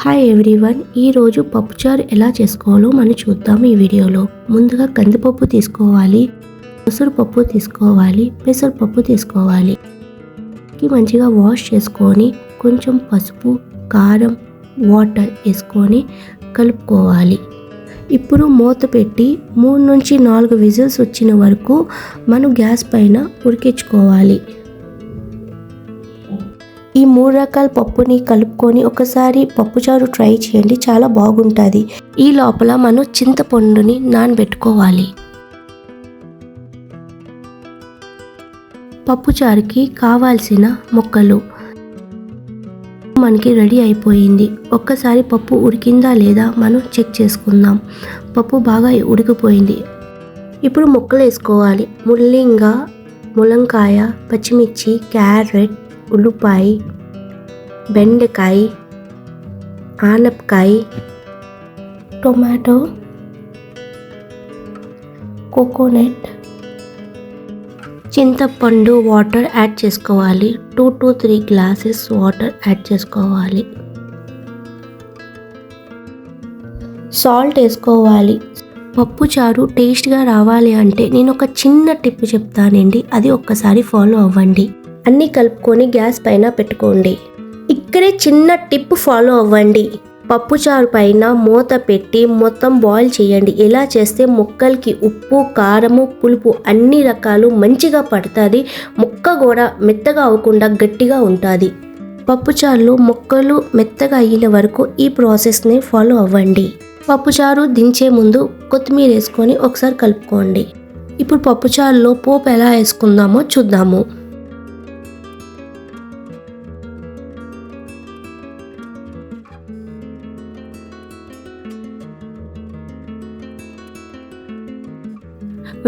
Hi everyone, ఈరోజు పప్పుచారు ఎలా చేసుకోవాలో మనం చూద్దాం ఈ వీడియోలో. ముందుగా కందిపప్పు తీసుకోవాలి, పెసరపప్పు తీసుకోవాలి, పెసరపప్పు తీసుకోవాలి. మంచిగా వాష్ చేసుకొని కొంచెం పసుపు, కారం, వాటర్ వేసుకొని కలుపుకోవాలి. ఇప్పుడు మూత పెట్టి 3 నుంచి 4 విజిల్స్ వచ్చిన వరకు మనం గ్యాస్ పైన ఉడికించుకోవాలి. ఈ 3 రకాల పప్పుని కలుపుకొని ఒకసారి పప్పుచారు ట్రై చేయండి, చాలా బాగుంటుంది. ఈ లోపల మనం చింతపండుని నానబెట్టుకోవాలి. పప్పుచారుకి కావాల్సిన ముక్కలు మనకి రెడీ అయిపోయింది. ఒక్కసారి పప్పు ఉడికిందా లేదా మనం చెక్ చేసుకుందాం. పప్పు బాగా ఉడికిపోయింది. ఇప్పుడు ముక్కలు వేసుకోవాలి. ముల్లంకాయ, పచ్చిమిర్చి, క్యారెట్, ఉల్లిపాయ, బెండకాయ, ఆనపకాయ, టొమాటో, కోకోనట్, చింతపండు వాటర్ యాడ్ చేసుకోవాలి. 2 to 3 గ్లాసెస్ వాటర్ యాడ్ చేసుకోవాలి. సాల్ట్ వేసుకోవాలి. పప్పుచారు టేస్ట్గా రావాలి అంటే నేను ఒక చిన్న టిప్ చెప్తానండి, అది ఒక్కసారి ఫాలో అవ్వండి. అన్నీ కలుపుకొని గ్యాస్ పైన పెట్టుకోండి. ఇక్కడే చిన్న టిప్ ఫాలో అవ్వండి. పప్పుచారు పైన మూత పెట్టి మొత్తం బాయిల్ చేయండి. ఇలా చేస్తే ముక్కలకి ఉప్పు, కారము, పులుపు అన్ని రకాలు మంచిగా పడుతుంది. ముక్క కూడా మెత్తగా అవ్వకుండా గట్టిగా ఉంటుంది. పప్పుచారులో ముక్కలు మెత్తగా అయ్యే వరకు ఈ ప్రాసెస్ని ఫాలో అవ్వండి. పప్పుచారు దించే ముందు కొత్తిమీర వేసుకొని ఒకసారి కలుపుకోండి. ఇప్పుడు పప్పుచారులో పోపు ఎలా వేసుకుందామో చూద్దాము.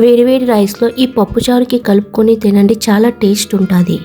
వేడివేడి రైస్లో ఈ పప్పుచారుకి కలుపుకొని తినండి, చాలా టేస్ట్ ఉంటుంది.